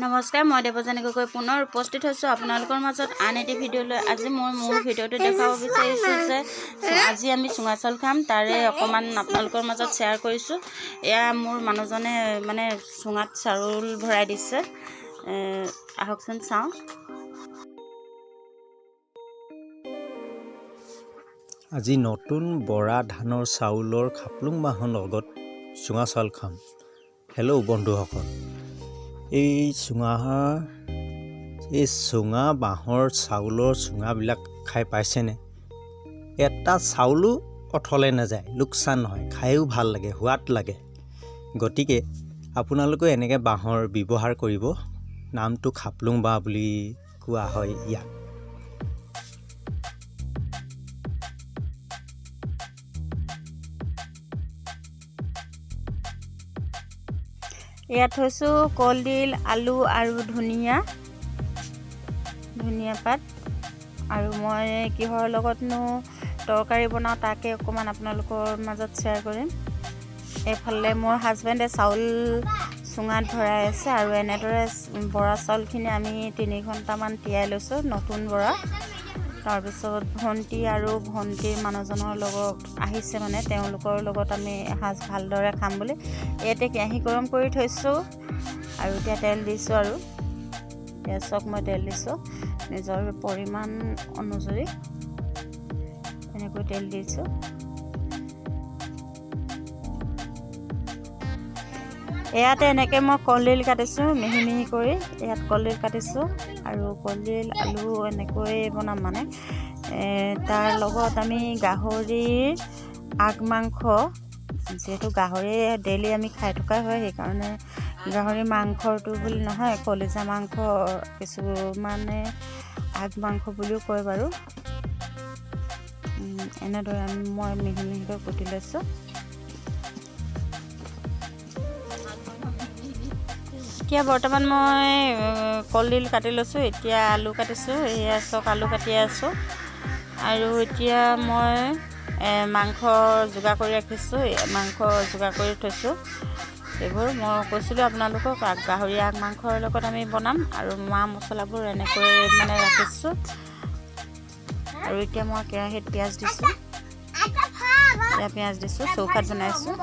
নমস্কাৰ, মই দেৱযানী গগৈ পুনৰ উপস্থিত হৈছোঁ আপোনালোকৰ মাজত আন এটি ভিডিঅ' লৈ। আজি মই মোৰ ভিডিঅ'টো দেখাব বিচাৰিছোঁ যে আজি আমি চুঙা চাউল খাম, তাৰে অকণমান আপোনালোকৰ মাজত শ্বেয়াৰ কৰিছোঁ। এয়া মোৰ মানুহজনে মানে চুঙাত চাউল ভৰাই দিছে, আহকচোন চাওঁ। আজি নতুন বৰা ধানৰ চাউলৰ খাপলুং বাঁহৰ লগত চুঙা চাউল খাম। হেল্ল' বন্ধুসকল, এই চুঙা বাঁহৰ চাউলৰ চুঙাবিলাক খাই পাইছেনে? এটা চাউলো অথলে নাযায়, লোকচান নহয়, খায়ো ভাল লাগে, সোৱাদ লাগে। গতিকে আপোনালোকে এনেকৈ বাঁহৰ ব্যৱহাৰ কৰিব। নামটো খাপলুং বাঁহ বুলি কোৱা হয় ইয়াক। ইয়াত থৈছোঁ কলডিল, আলু আৰু ধনিয়া পাত। আৰু মই কিহৰ লগতনো তৰকাৰী বনাওঁ তাকে অকণমান আপোনালোকৰ মাজত শ্বেয়াৰ কৰিম। এইফালে মোৰ হাজবেণ্ডে চাউল চুঙাত ভৰাই আছে আৰু এনেদৰে বৰা চাউলখিনি আমি 3 ঘণ্টামান তিয়াই লৈছোঁ, নতুন বৰা। তাৰপিছত ভণ্টি আৰু ভণ্টিৰ মানুহজনৰ লগত আহিছে, মানে তেওঁলোকৰ লগত আমি এসাঁজ ভালদৰে খাম বুলি। ইয়াতে কেৰাহী গৰম কৰি থৈছোঁ আৰু এতিয়া তেল দিছোঁ। আৰু এতিয়া চাওক, মই তেল দিছোঁ নিজৰ পৰিমাণ অনুযায়ী, এনেকৈ তেল দিছোঁ। ইয়াতে এনেকৈ মই কলডিল কাটিছোঁ মিহি মিহি কৰি। ইয়াত কলডিল কাটিছোঁ আৰু কলডিল আলু এনেকৈ বনাম মানে। তাৰ লগত আমি গাহৰিৰ আগ মাংস, যিহেতু গাহৰি ডেইলি আমি খাই থকা হয়, সেইকাৰণে গাহৰি মাংসটো বুলি নহয়, কলিজা মাংস, কিছুমানে আগ মাংস বুলিও কয় বাৰু। এনেদৰে মই মিহি মিহিকৈ কুটি লৈছোঁ। এতিয়া বৰ্তমান মই কলডিল কাটি লৈছোঁ, এতিয়া আলু কাটিছোঁ। এয়া চাওক, আলু কাটি আছোঁ। আৰু এতিয়া মই মাংস যোগাৰ কৰি ৰাখিছোঁ, মাংস যোগাৰ কৰি থৈছোঁ। এইবোৰ মই কৈছিলোঁ আপোনালোকক, গাহৰি আগ মাংসৰ লগত আমি বনাম আৰু মা মছলাবোৰ এনেকৈ মানে ৰাখিছোঁ। আৰু এতিয়া মই কেৰাহীত পিঁয়াজ দিছোঁ, চৌকাত বনাইছোঁ।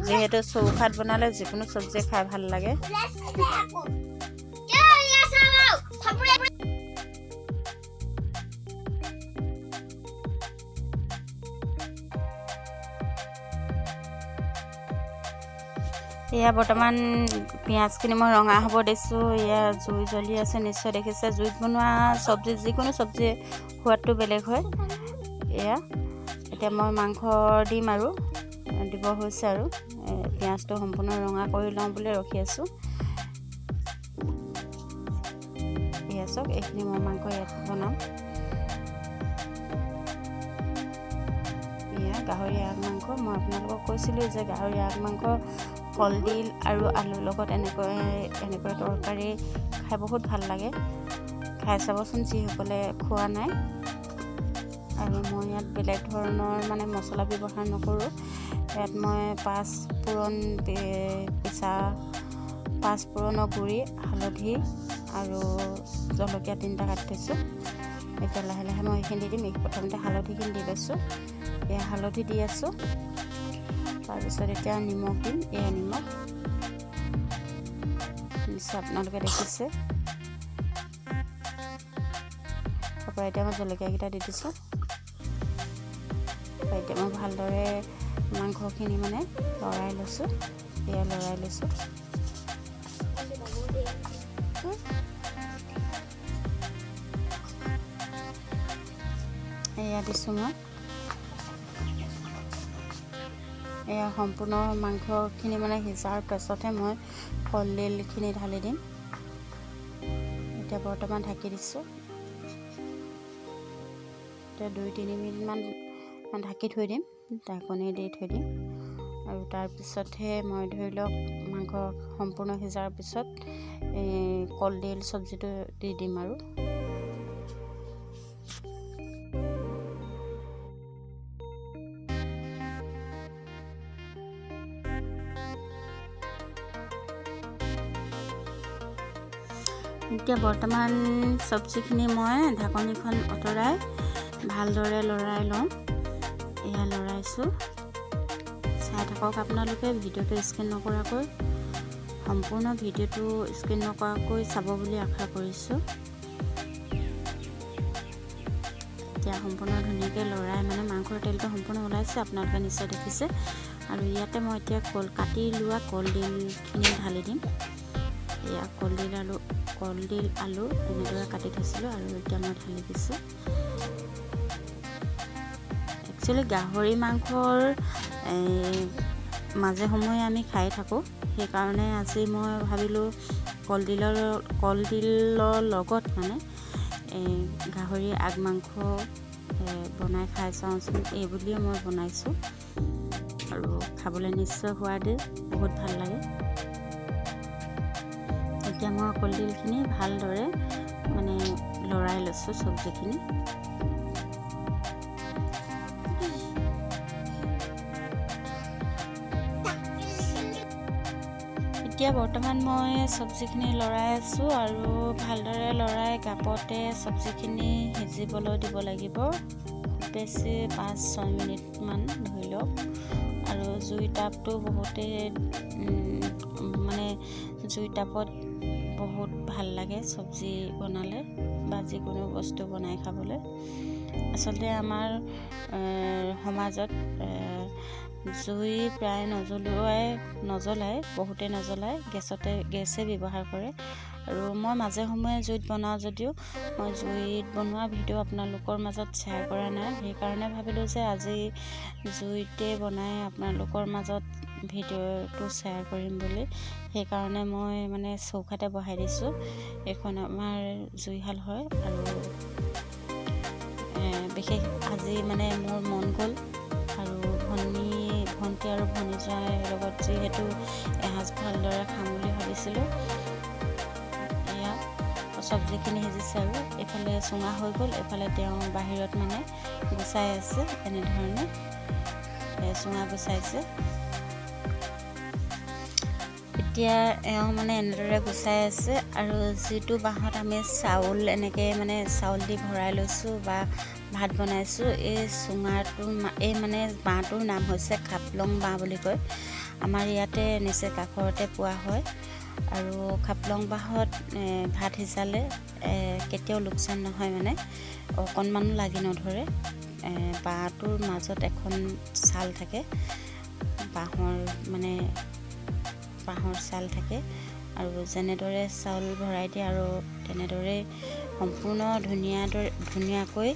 যিহেতু চৌকাত বনালে যিকোনো চব্জি খাই ভাল লাগে। এয়া বৰ্তমান পিঁয়াজখিনি মই ৰঙা হ'ব দিছোঁ। এয়া জুই জ্বলি আছে, নিশ্চয় দেখিছে। জুইত বনোৱা চব্জি, যিকোনো চব্জি সোৱাদটো বেলেগ হয়। এয়া এতিয়া মই মাংস দিম আৰু দিব হৈছে, আৰু পিঁয়াজটো সম্পূৰ্ণ ৰঙা কৰি লওঁ বুলি ৰখি আছোঁ। এয়া চাওক, এইখিনি মই মাংস ইয়াত বনাম। এয়া গাহৰি আগ মাংস। মই আপোনালোকক কৈছিলোঁ যে গাহৰি আগ মাংস কলডিল আৰু আলুৰ লগত এনেকৈ তৰকাৰী খাই বহুত ভাল লাগে। খাই চাবচোন যিসকলে খোৱা নাই। আৰু মই ইয়াত বেলেগ ধৰণৰ মানে মছলা ব্যৱহাৰ নকৰোঁ। ইয়াত মই পাঁচফোৰণৰ গুড়ি, হালধি আৰু জলকীয়া 3টা কাটি থৈছোঁ। এতিয়া লাহে লাহে মই এইখিনি দি দিম। প্ৰথমতে হালধিখিনি দি লৈছোঁ, এয়া হালধি দি আছোঁ। তাৰপিছত এতিয়া নিমখ দিম, এয়া নিমখ নিশ্চয় আপোনালোকে দেখিছে। তাৰপৰা এতিয়া মই জলকীয়াকেইটা দি দিছোঁ। এতিয়া মই ভালদৰে মাংসখিনি মানে লৰাই লৈছোঁ, এয়া লৰাই লৈছোঁ। এয়া দিছোঁ মই। এয়া সম্পূৰ্ণ মাংসখিনি মানে সিজাৰ পাছতহে মই কলডিলখিনি ঢালি দিম। এতিয়া বৰ্তমান ঢাকি দিছোঁ। এতিয়া 2-3 মিনিটমান ঢাকি থৈ দিম, ঢাকনি দি থৈ দিম। আৰু তাৰপিছতহে মই ধৰি লওক মাংস সম্পূৰ্ণ সিজাৰ পিছত কলডিল চব্জিটো দি দিম। আৰু এতিয়া বৰ্তমান চব্জিখিনি মই ঢাকনিখন আঁতৰাই ভালদৰে লৰাই লওঁ। এয়া লৰাইছোঁ, চাই থাকক আপোনালোকে। ভিডিঅ'টো স্কিপ নকৰাকৈ, সম্পূৰ্ণ ভিডিঅ'টো স্কিপ নকৰাকৈ চাব বুলি আশা কৰিছোঁ। এতিয়া সম্পূৰ্ণ ধুনীয়াকৈ লৰাই মাংসৰ তেলটো সম্পূৰ্ণ ওলাইছে, আপোনালোকে নিশ্চয় দেখিছে। আৰু ইয়াতে মই এতিয়া কাটি লোৱা কলডিলখিনি ঢালি দিম। এয়া কলডিল আলু এনেদৰে কাটি থৈছিলোঁ আৰু এতিয়া মই ঢালি দিছোঁ। একচুৱেলি গাহৰি মাংসৰ মাজে সময়ে আমি খাই থাকোঁ, সেইকাৰণে আজি মই ভাবিলোঁ কলডিলৰ লগত গাহৰি আগ মাংস বনাই খাই চাওঁচোন, এই বুলিয়ে মই বনাইছোঁ। আৰু খাবলৈ নিশ্চয় সোৱাদেই, বহুত ভাল লাগে। এতিয়া মই কলডিলখিনি ভালদৰে লৰাই লৈছোঁ চব্জিখিনি। এতিয়া বৰ্তমান মই চব্জিখিনি লৰাই আছোঁ আৰু ভালদৰে লৰাই গাপতে চব্জিখিনি সিজিবলৈ দিব লাগিব। খুব বেছি 5-6 মিনিটমান ধৰি লওক। আৰু জুই তাপটো জুই তাপত বহুত ভাল লাগে চব্জি বনালে বা যিকোনো বস্তু বনাই খাবলৈ। আচলতে আমাৰ সমাজত জুই প্ৰায় নজ্বলাই গেছে ব্যৱহাৰ কৰে। আৰু মই মাজে সময়ে জুইত বনাওঁ যদিও মই জুইত বনোৱা ভিডিঅ' আপোনালোকৰ মাজত শ্বেয়াৰ কৰা নাই। সেইকাৰণে ভাবিলোঁ যে আজি জুইতে বনাই আপোনালোকৰ মাজত ভিডিঅ'টো শ্বেয়াৰ কৰিম বুলি। সেইকাৰণে মই চৌকাতে বহাই দিছোঁ। এইখন আমাৰ জুইশাল হয়। আৰু বিশেষ আজি মোৰ মন গ'ল, আৰু ভণ্টি আৰু ভনীজোৱাইৰ লগত যিহেতু এসাঁজ ভালদৰে খাম বুলি ভাবিছিলোঁ। এয়া চব্জিখিনি সিজিছে আৰু এইফালে চুঙা হৈ গ'ল, এইফালে তেওঁ বাহিৰত গুচাই আছে। এনেধৰণে চুঙা গুচাইছে। এতিয়া এওঁ এনেদৰে গুচাই আছে। আৰু যিটো বাঁহত আমি চাউল এনেকৈ চাউল দি ভৰাই লৈছোঁ বা ভাত বনাইছোঁ, এই চুঙাটোৰ বাঁহটোৰ নাম হৈছে খাপলং বাঁহ বুলি কয়। আমাৰ ইয়াতে নিচেই কাষৰতে পোৱা হয়। আৰু খাপলং বাঁহত ভাত সিজালে কেতিয়াও লোকচান নহয়, অকণমানো লাগি নধৰে। বাঁহটোৰ মাজত এখন ছাল থাকে, বাঁহৰ ছাল থাকে। আৰু যেনেদৰে চাউল ভৰাই দিয়ে আৰু তেনেদৰে সম্পূৰ্ণ ধুনীয়াকৈ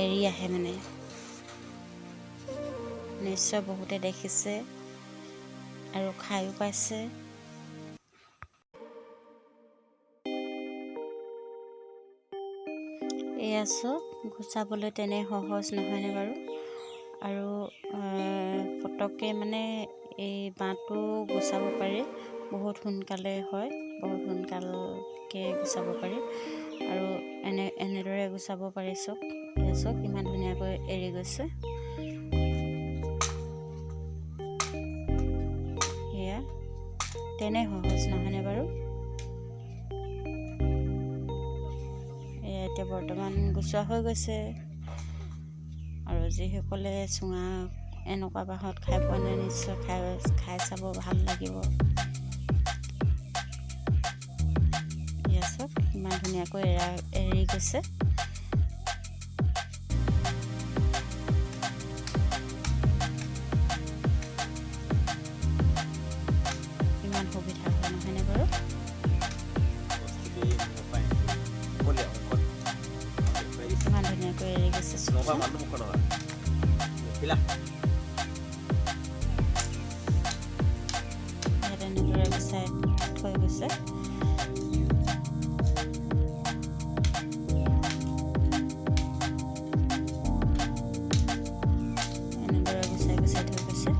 এৰি আহে। নিশ্চয় বহুতে দেখিছে আৰু খায়ো পাইছে। এয়া চব গুচাবলৈ তেনে সহজ নহয়নে বাৰু। আৰু পটককৈ এই বাঁহটো গুচাব পাৰি, বহুত সোনকালে হয়, বহুত সোনকালকৈ গুচাব পাৰি। আৰু এনেদৰে গুচাব পাৰি। চব কিমান ধুনীয়াকৈ এৰি গৈছে। সেয়া তেনে সহজ নহয়নে বাৰু। এতিয়া বৰ্তমান গুচোৱা হৈ গৈছে। আৰু যিসকলে চুঙা এনেকুৱা বাঁহত খাই পোৱা নাই, নিশ্চয় খাই চাব, ভাল লাগিব। এয়া চব ইমান ধুনীয়াকৈ এৰি গৈছে। ইমান সুবিধা হয় নহয়নে বাৰু। ইমান ধুনীয়াকৈ এৰি গৈছে। এনেদৰে গুচাই থৈ গৈছে। এনেদৰে গুচাই থৈ গৈছে।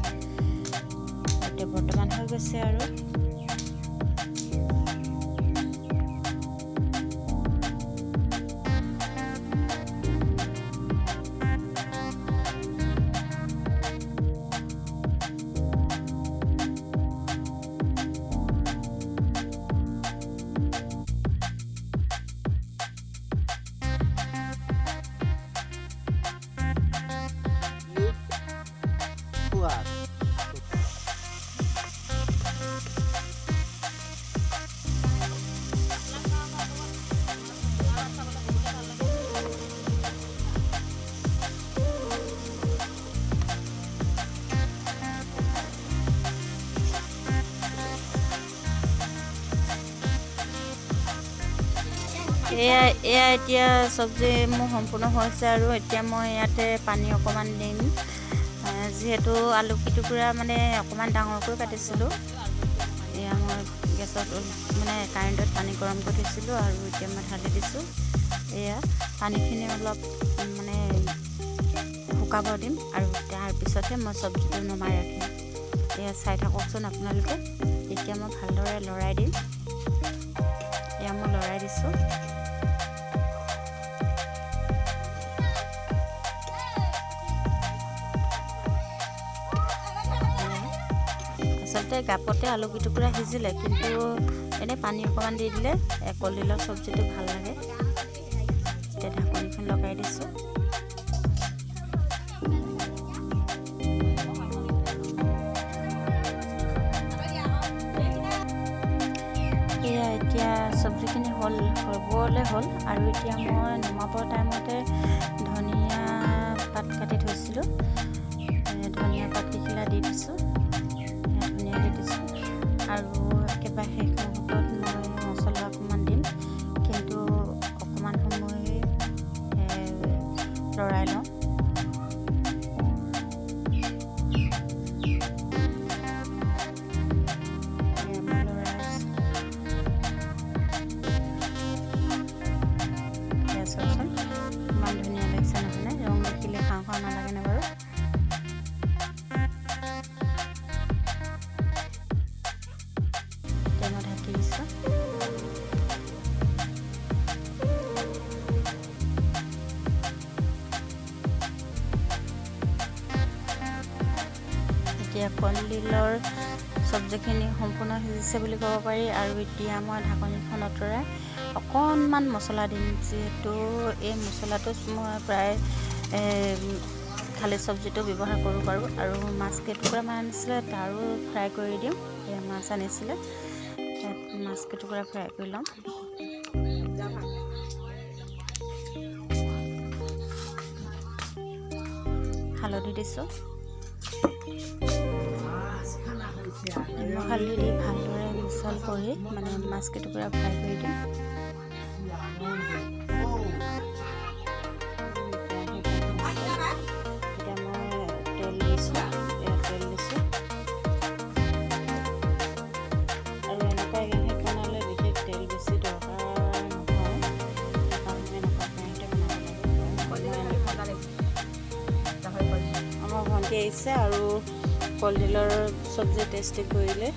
এতিয়া বৰ্তমান হৈ গৈছে। আৰু এয়া এতিয়া চব্জি মোৰ সম্পূৰ্ণ হৈছে আৰু এতিয়া মই ইয়াতে পানী অকণমান দিম। যিহেতু আলু পিটুকুৰা মানে অকণমান ডাঙৰকৈ কাটিছিলোঁ। এয়া মই গেছত মানে কাৰেণ্টত পানী গৰম কৰি থৈছিলোঁ আৰু এতিয়া মই ঢালি দিছোঁ। এয়া পানীখিনি অলপ মানে শুকাব দিম আৰু তাৰপিছতহে মই চব্জিটো নমাই ৰাখিম। এয়া চাই থাককচোন আপোনালোকে। এতিয়া মই ভালদৰে লৰাই দিম। এয়া মই লৰাই দিছোঁ। আচলতে গাপতে আলু পিটুকুৰা সিজিলে, কিন্তু এনেই পানী অকণমান দি দিলে কলডিলৰ চব্জিটো ভাল লাগে। এতিয়া ঢাকনিখন লগাই দিছোঁ। এয়া এতিয়া চব্জিখিনি হ'বলৈ হ'ল আৰু এতিয়া মই নমাবৰ টাইমতে ধনিয়া পাত কাটি থৈছিলোঁ। ধনিয়া পাত কেইখিলা দি দিছোঁ। ধনিয়া দি দিছোঁ আৰু একেবাৰে শেষ মুহূৰ্তত মই মছলা অকণমান দিম, কিন্তু অকণমান সময় লৰাই লওঁ। চাওকচোন ইমান ধুনীয়া লাগিছে নহয়নে? ৰং দেখিলে খাওঁ খাওঁ নালাগেনে বাৰু? এতিয়া মই ঢাকি দিছোঁ। এতিয়া কলডিলৰ চব্জিখিনি সম্পূৰ্ণ সিজিছে বুলি ক'ব পাৰি আৰু এতিয়া মই ঢাকনিখন আঁতৰাই অকণমান মছলা দিম। যিহেতু এই মছলাটো মই প্ৰায় খালী চব্জিটো ব্যৱহাৰ কৰোঁ বাৰু। আৰু মাছ কেইটুকুৰামান আনিছিলে, তাৰো ফ্ৰাই কৰি দিম। এই মাছ আনিছিলে, মাছ কেইটুকুৰা ফ্ৰাই কৰি ল'ম। হালধি দিছোঁ। নিমখ হালধি দি ভালদৰে মিছল কৰি মানে মাছ কেইটুকুৰা ফ্ৰাই কৰি দিম। এতিয়া মই তেল দিছোঁ। তেল দিছোঁ আৰু এনেকুৱা কেৰাহীত বনালে বিশেষ তেল বেছি দৰকাৰ নহয়, সেইকাৰণে এনেকুৱা কেৰাহীতে বনাব লাগে। আমাৰ ভণ্টি আহিছে আৰু কলডিলৰ চব্জি টেষ্টি কৰিলে।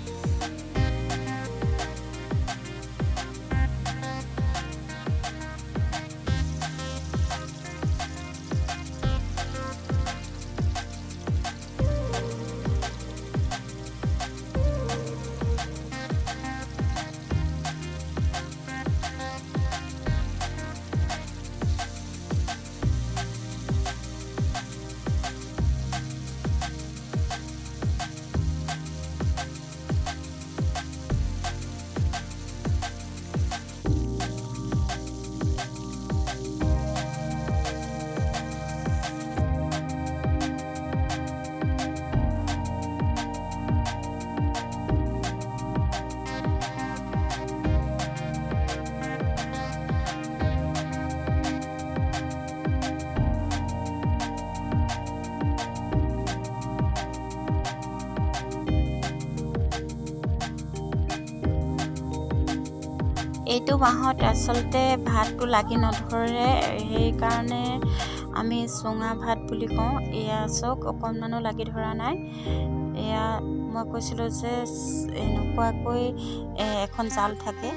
এইটো মাহত আচলতে ভাতটো লাগি নধৰে, সেইকাৰণে আমি চুঙা ভাত বুলি কওঁ। এয়া চাওক অকণমানো লাগি ধৰা নাই। এয়া মই কৈছিলোঁ যে এনেকুৱাকৈ এখন জাল থাকে,